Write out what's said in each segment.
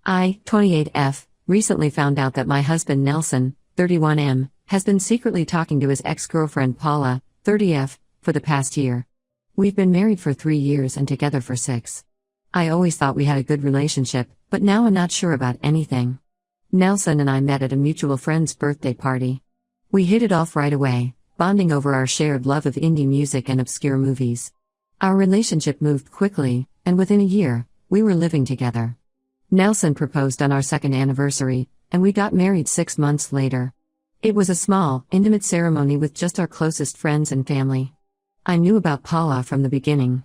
I, 28F, recently found out that my husband Nelson, 31M, has been secretly talking to his ex-girlfriend Paula, 30F, for the past year. We've been married for 3 years and together for 6. I always thought we had a good relationship, but now I'm not sure about anything. Nelson and I met at a mutual friend's birthday party. We hit it off right away, bonding over our shared love of indie music and obscure movies. Our relationship moved quickly, and within a year, we were living together. Nelson proposed on our second anniversary, and we got married 6 months later. It was a small, intimate ceremony with just our closest friends and family. I knew about Paula from the beginning.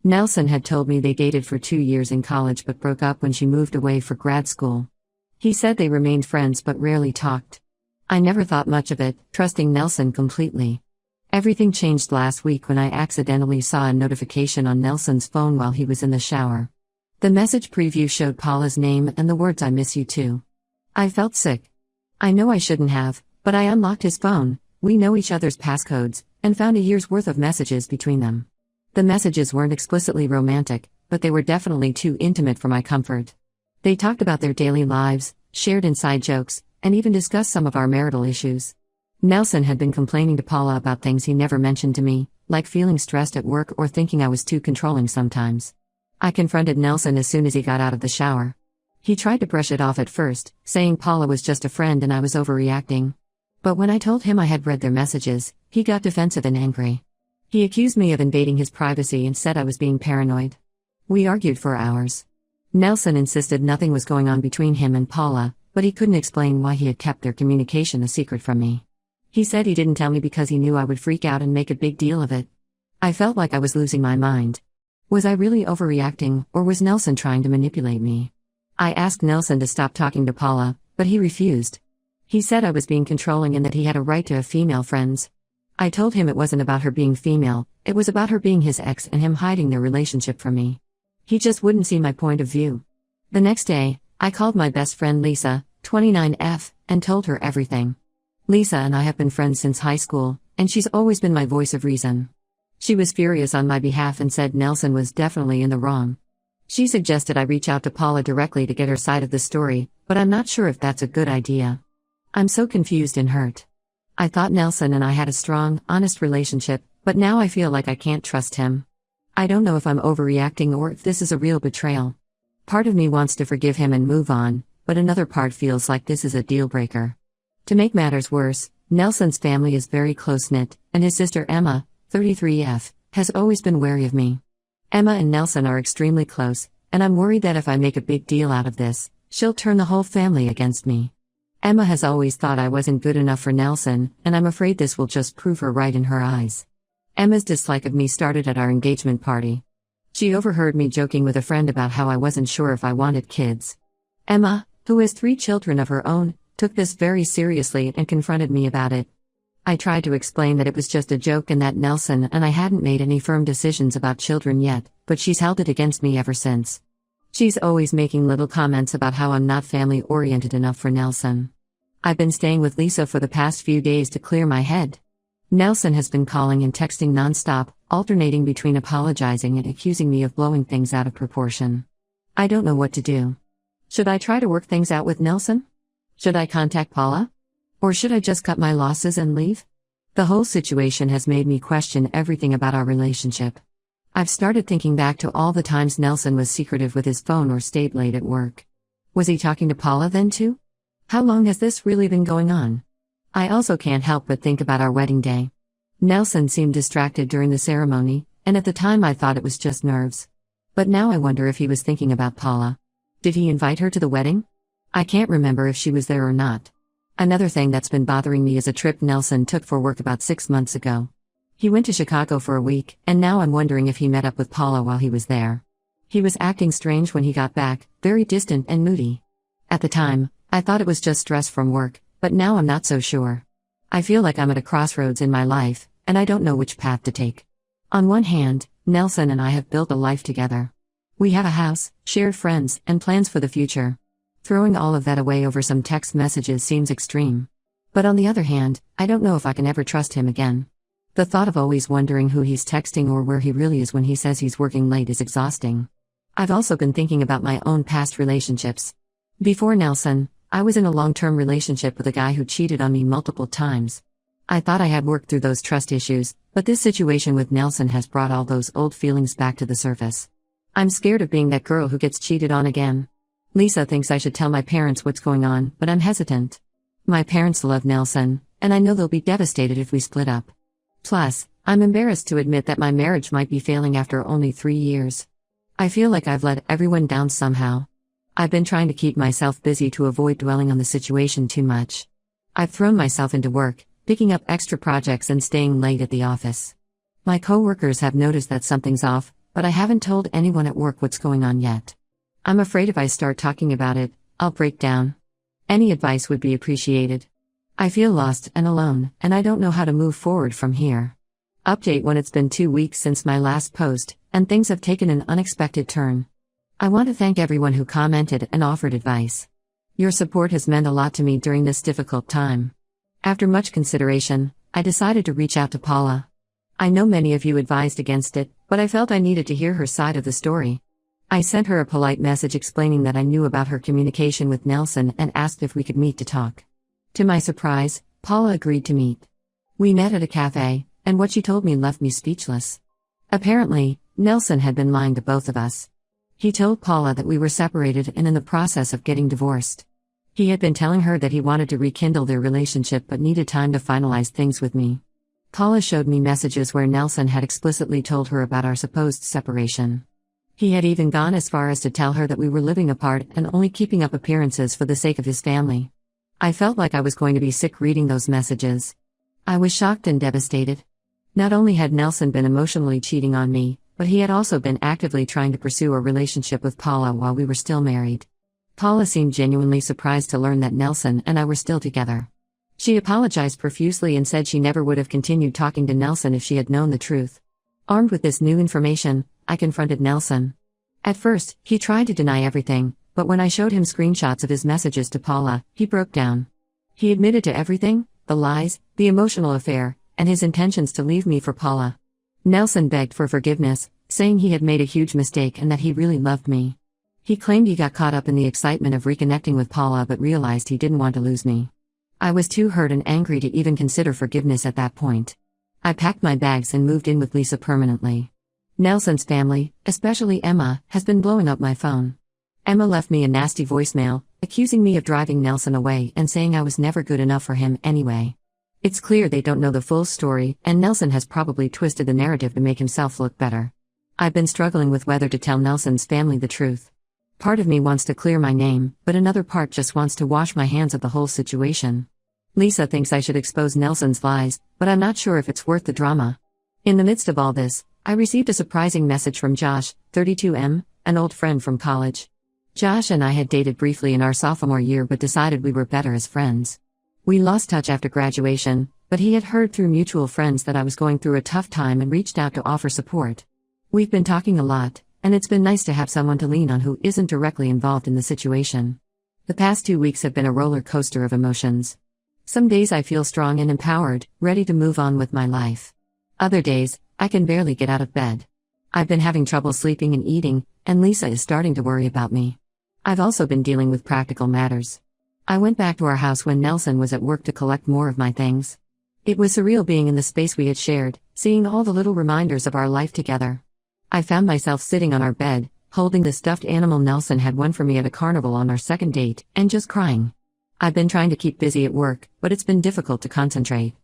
Nelson had told me they dated for 2 years in college but broke up when she moved away for grad school. He said they remained friends but rarely talked. I never thought much of it, trusting Nelson completely. Everything changed last week when I accidentally saw a notification on Nelson's phone while he was in the shower. The message preview showed Paula's name and the words "I miss you too." I felt sick. I know I shouldn't have, but I unlocked his phone, we know each other's passcodes, and found a year's worth of messages between them. The messages weren't explicitly romantic, but they were definitely too intimate for my comfort. They talked about their daily lives, shared inside jokes, and even discussed some of our marital issues. Nelson had been complaining to Paula about things he never mentioned to me, like feeling stressed at work or thinking I was too controlling sometimes. I confronted Nelson as soon as he got out of the shower. He tried to brush it off at first, saying Paula was just a friend and I was overreacting. But when I told him I had read their messages, he got defensive and angry. He accused me of invading his privacy and said I was being paranoid. We argued for hours. Nelson insisted nothing was going on between him and Paula, but he couldn't explain why he had kept their communication a secret from me. He said he didn't tell me because he knew I would freak out and make a big deal of it. I felt like I was losing my mind. Was I really overreacting, or was Nelson trying to manipulate me? I asked Nelson to stop talking to Paula, but he refused. He said I was being controlling and that he had a right to have female friends. I told him it wasn't about her being female, it was about her being his ex and him hiding their relationship from me. He just wouldn't see my point of view. The next day, I called my best friend Lisa, 29F, and told her everything. Lisa and I have been friends since high school, and she's always been my voice of reason. She was furious on my behalf and said Nelson was definitely in the wrong. She suggested I reach out to Paula directly to get her side of the story, but I'm not sure if that's a good idea. I'm so confused and hurt. I thought Nelson and I had a strong, honest relationship, but now I feel like I can't trust him. I don't know if I'm overreacting or if this is a real betrayal. Part of me wants to forgive him and move on, but another part feels like this is a deal breaker. To make matters worse, Nelson's family is very close-knit, and his sister Emma, 33F, has always been wary of me. Emma and Nelson are extremely close, and I'm worried that if I make a big deal out of this, she'll turn the whole family against me. Emma has always thought I wasn't good enough for Nelson, and I'm afraid this will just prove her right in her eyes. Emma's dislike of me started at our engagement party. She overheard me joking with a friend about how I wasn't sure if I wanted kids. Emma, who has 3 children of her own, took this very seriously and confronted me about it. I tried to explain that it was just a joke and that Nelson and I hadn't made any firm decisions about children yet, but she's held it against me ever since. She's always making little comments about how I'm not family-oriented enough for Nelson. I've been staying with Lisa for the past few days to clear my head. Nelson has been calling and texting nonstop, alternating between apologizing and accusing me of blowing things out of proportion. I don't know what to do. Should I try to work things out with Nelson? Should I contact Paula? Or should I just cut my losses and leave? The whole situation has made me question everything about our relationship. I've started thinking back to all the times Nelson was secretive with his phone or stayed late at work. Was he talking to Paula then too? How long has this really been going on? I also can't help but think about our wedding day. Nelson seemed distracted during the ceremony, and at the time I thought it was just nerves. But now I wonder if he was thinking about Paula. Did he invite her to the wedding? I can't remember if she was there or not. Another thing that's been bothering me is a trip Nelson took for work about 6 months ago. He went to Chicago for a week, and now I'm wondering if he met up with Paula while he was there. He was acting strange when he got back, very distant and moody. At the time, I thought it was just stress from work, but now I'm not so sure. I feel like I'm at a crossroads in my life, and I don't know which path to take. On one hand, Nelson and I have built a life together. We have a house, shared friends, and plans for the future. Throwing all of that away over some text messages seems extreme. But on the other hand, I don't know if I can ever trust him again. The thought of always wondering who he's texting or where he really is when he says he's working late is exhausting. I've also been thinking about my own past relationships. Before Nelson, I was in a long-term relationship with a guy who cheated on me multiple times. I thought I had worked through those trust issues, but this situation with Nelson has brought all those old feelings back to the surface. I'm scared of being that girl who gets cheated on again. Lisa thinks I should tell my parents what's going on, but I'm hesitant. My parents love Nelson, and I know they'll be devastated if we split up. Plus, I'm embarrassed to admit that my marriage might be failing after only 3 years. I feel like I've let everyone down somehow. I've been trying to keep myself busy to avoid dwelling on the situation too much. I've thrown myself into work, picking up extra projects and staying late at the office. My coworkers have noticed that something's off, but I haven't told anyone at work what's going on yet. I'm afraid if I start talking about it, I'll break down. Any advice would be appreciated. I feel lost and alone, and I don't know how to move forward from here. Update when it's been 2 weeks since my last post, and things have taken an unexpected turn. I want to thank everyone who commented and offered advice. Your support has meant a lot to me during this difficult time. After much consideration, I decided to reach out to Paula. I know many of you advised against it, but I felt I needed to hear her side of the story. I sent her a polite message explaining that I knew about her communication with Nelson and asked if we could meet to talk. To my surprise, Paula agreed to meet. We met at a cafe, and what she told me left me speechless. Apparently, Nelson had been lying to both of us. He told Paula that we were separated and in the process of getting divorced. He had been telling her that he wanted to rekindle their relationship but needed time to finalize things with me. Paula showed me messages where Nelson had explicitly told her about our supposed separation. He had even gone as far as to tell her that we were living apart and only keeping up appearances for the sake of his family. I felt like I was going to be sick reading those messages. I was shocked and devastated. Not only had Nelson been emotionally cheating on me, but he had also been actively trying to pursue a relationship with Paula while we were still married. Paula seemed genuinely surprised to learn that Nelson and I were still together. She apologized profusely and said she never would have continued talking to Nelson if she had known the truth. Armed with this new information, I confronted Nelson. At first, he tried to deny everything, but when I showed him screenshots of his messages to Paula, he broke down. He admitted to everything, the lies, the emotional affair, and his intentions to leave me for Paula. Nelson begged for forgiveness, saying he had made a huge mistake and that he really loved me. He claimed he got caught up in the excitement of reconnecting with Paula but realized he didn't want to lose me. I was too hurt and angry to even consider forgiveness at that point. I packed my bags and moved in with Lisa permanently. Nelson's family, especially Emma, has been blowing up my phone. Emma left me a nasty voicemail, accusing me of driving Nelson away and saying I was never good enough for him anyway. It's clear they don't know the full story, and Nelson has probably twisted the narrative to make himself look better. I've been struggling with whether to tell Nelson's family the truth. Part of me wants to clear my name, but another part just wants to wash my hands of the whole situation. Lisa thinks I should expose Nelson's lies, but I'm not sure if it's worth the drama. In the midst of all this, I received a surprising message from Josh, 32M, an old friend from college. Josh and I had dated briefly in our sophomore year but decided we were better as friends. We lost touch after graduation, but he had heard through mutual friends that I was going through a tough time and reached out to offer support. We've been talking a lot, and it's been nice to have someone to lean on who isn't directly involved in the situation. The past 2 weeks have been a roller coaster of emotions. Some days I feel strong and empowered, ready to move on with my life. Other days, I can barely get out of bed. I've been having trouble sleeping and eating, and Lisa is starting to worry about me. I've also been dealing with practical matters. I went back to our house when Nelson was at work to collect more of my things. It was surreal being in the space we had shared, seeing all the little reminders of our life together. I found myself sitting on our bed, holding the stuffed animal Nelson had won for me at a carnival on our second date, and just crying. I've been trying to keep busy at work, but it's been difficult to concentrate.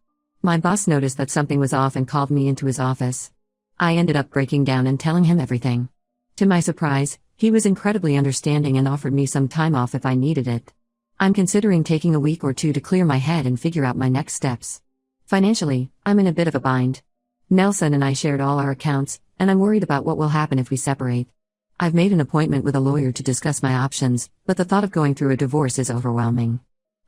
My boss noticed that something was off and called me into his office. I ended up breaking down and telling him everything. To my surprise, he was incredibly understanding and offered me some time off if I needed it. I'm considering taking a week or two to clear my head and figure out my next steps. Financially, I'm in a bit of a bind. Nelson and I shared all our accounts, and I'm worried about what will happen if we separate. I've made an appointment with a lawyer to discuss my options, but the thought of going through a divorce is overwhelming.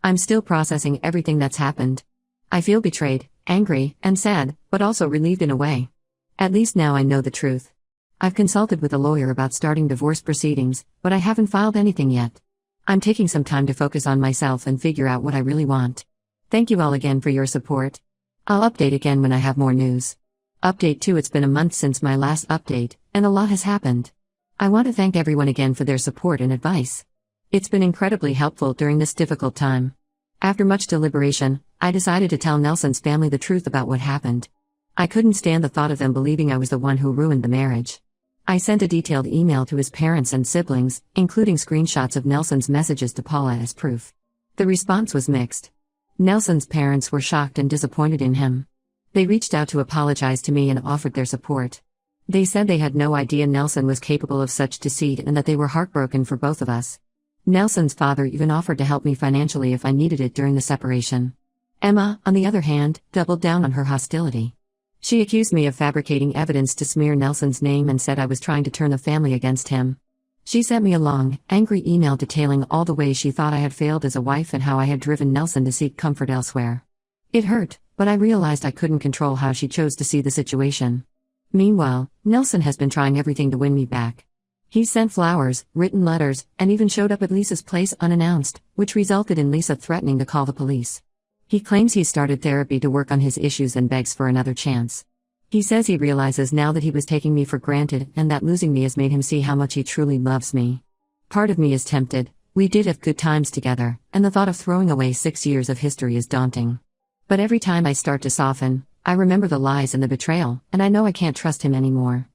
I'm still processing everything that's happened. I feel betrayed, angry, and sad, but also relieved in a way. At least now I know the truth. I've consulted with a lawyer about starting divorce proceedings, but I haven't filed anything yet. I'm taking some time to focus on myself and figure out what I really want. Thank you all again for your support. I'll update again when I have more news. Update 2. It's been a month since my last update, and a lot has happened. I want to thank everyone again for their support and advice. It's been incredibly helpful during this difficult time. After much deliberation, I decided to tell Nelson's family the truth about what happened. I couldn't stand the thought of them believing I was the one who ruined the marriage. I sent a detailed email to his parents and siblings, including screenshots of Nelson's messages to Paula as proof. The response was mixed. Nelson's parents were shocked and disappointed in him. They reached out to apologize to me and offered their support. They said they had no idea Nelson was capable of such deceit and that they were heartbroken for both of us. Nelson's father even offered to help me financially if I needed it during the separation. Emma, on the other hand, doubled down on her hostility. She accused me of fabricating evidence to smear Nelson's name and said I was trying to turn the family against him. She sent me a long, angry email detailing all the ways she thought I had failed as a wife and how I had driven Nelson to seek comfort elsewhere. It hurt, but I realized I couldn't control how she chose to see the situation. Meanwhile, Nelson has been trying everything to win me back. He sent flowers, written letters, and even showed up at Lisa's place unannounced, which resulted in Lisa threatening to call the police. He claims he started therapy to work on his issues and begs for another chance. He says he realizes now that he was taking me for granted and that losing me has made him see how much he truly loves me. Part of me is tempted. We did have good times together, and the thought of throwing away 6 years of history is daunting. But every time I start to soften, I remember the lies and the betrayal, and I know I can't trust him anymore.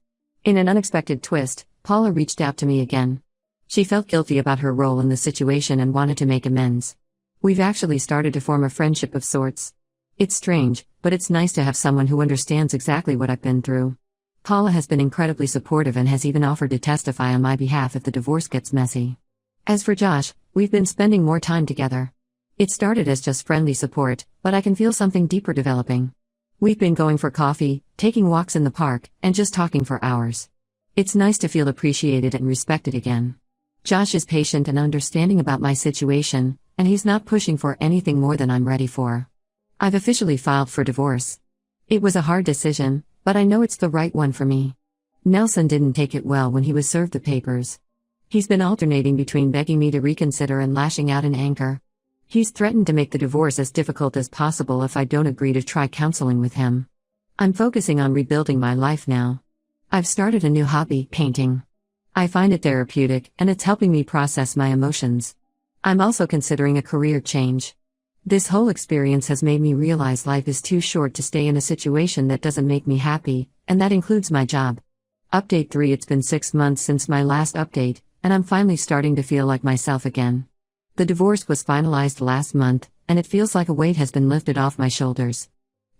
In an unexpected twist, Paula reached out to me again. She felt guilty about her role in the situation and wanted to make amends. We've actually started to form a friendship of sorts. It's strange, but it's nice to have someone who understands exactly what I've been through. Paula has been incredibly supportive and has even offered to testify on my behalf if the divorce gets messy. As for Josh, we've been spending more time together. It started as just friendly support, but I can feel something deeper developing. We've been going for coffee, taking walks in the park, and just talking for hours. It's nice to feel appreciated and respected again. Josh is patient and understanding about my situation, and he's not pushing for anything more than I'm ready for. I've officially filed for divorce. It was a hard decision, but I know it's the right one for me. Nelson didn't take it well when he was served the papers. He's been alternating between begging me to reconsider and lashing out in anger. He's threatened to make the divorce as difficult as possible if I don't agree to try counseling with him. I'm focusing on rebuilding my life now. I've started a new hobby, painting. I find it therapeutic, and it's helping me process my emotions. I'm also considering a career change. This whole experience has made me realize life is too short to stay in a situation that doesn't make me happy, and that includes my job. Update 3. It's been 6 months since my last update, and I'm finally starting to feel like myself again. The divorce was finalized last month, and it feels like a weight has been lifted off my shoulders.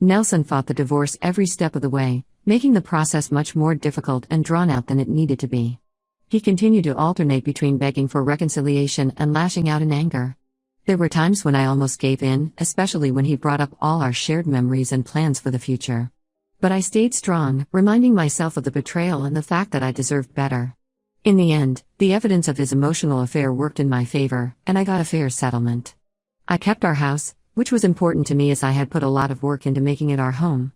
Nelson fought the divorce every step of the way, making the process much more difficult and drawn out than it needed to be. He continued to alternate between begging for reconciliation and lashing out in anger. There were times when I almost gave in, especially when he brought up all our shared memories and plans for the future. But I stayed strong, reminding myself of the betrayal and the fact that I deserved better. In the end, the evidence of his emotional affair worked in my favor, and I got a fair settlement. I kept our house, which was important to me as I had put a lot of work into making it our home.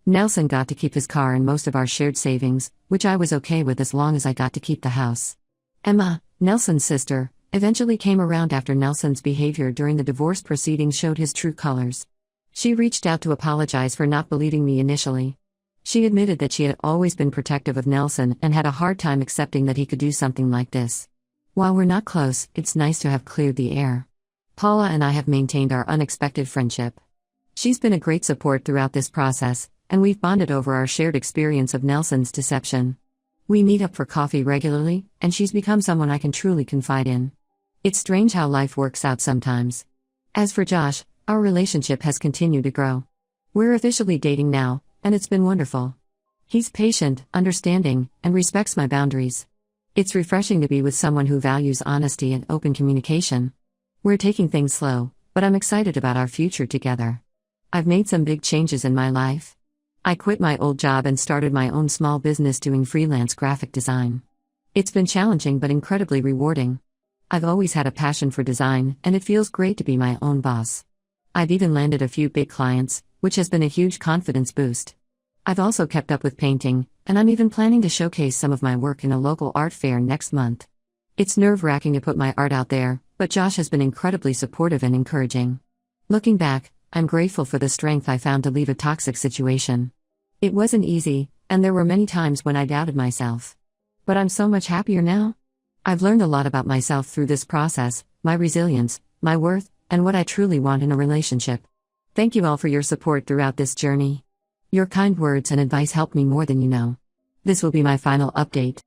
Nelson got to keep his car and most of our shared savings, which I was okay with as long as I got to keep the house. Emma, Nelson's sister, eventually came around after Nelson's behavior during the divorce proceedings showed his true colors. She reached out to apologize for not believing me initially. She admitted that she had always been protective of Nelson and had a hard time accepting that he could do something like this. While we're not close, it's nice to have cleared the air. Paula and I have maintained our unexpected friendship. She's been a great support throughout this process, and we've bonded over our shared experience of Nelson's deception. We meet up for coffee regularly, and she's become someone I can truly confide in. It's strange how life works out sometimes. As for Josh, our relationship has continued to grow. We're officially dating now, and it's been wonderful. He's patient, understanding, and respects my boundaries. It's refreshing to be with someone who values honesty and open communication. We're taking things slow, but I'm excited about our future together. I've made some big changes in my life. I quit my old job and started my own small business doing freelance graphic design. It's been challenging but incredibly rewarding. I've always had a passion for design, and it feels great to be my own boss. I've even landed a few big clients, which has been a huge confidence boost. I've also kept up with painting, and I'm even planning to showcase some of my work in a local art fair next month. It's nerve-wracking to put my art out there, but Josh has been incredibly supportive and encouraging. Looking back, I'm grateful for the strength I found to leave a toxic situation. It wasn't easy, and there were many times when I doubted myself. But I'm so much happier now. I've learned a lot about myself through this process, my resilience, my worth, and what I truly want in a relationship. Thank you all for your support throughout this journey. Your kind words and advice help me more than you know. This will be my final update.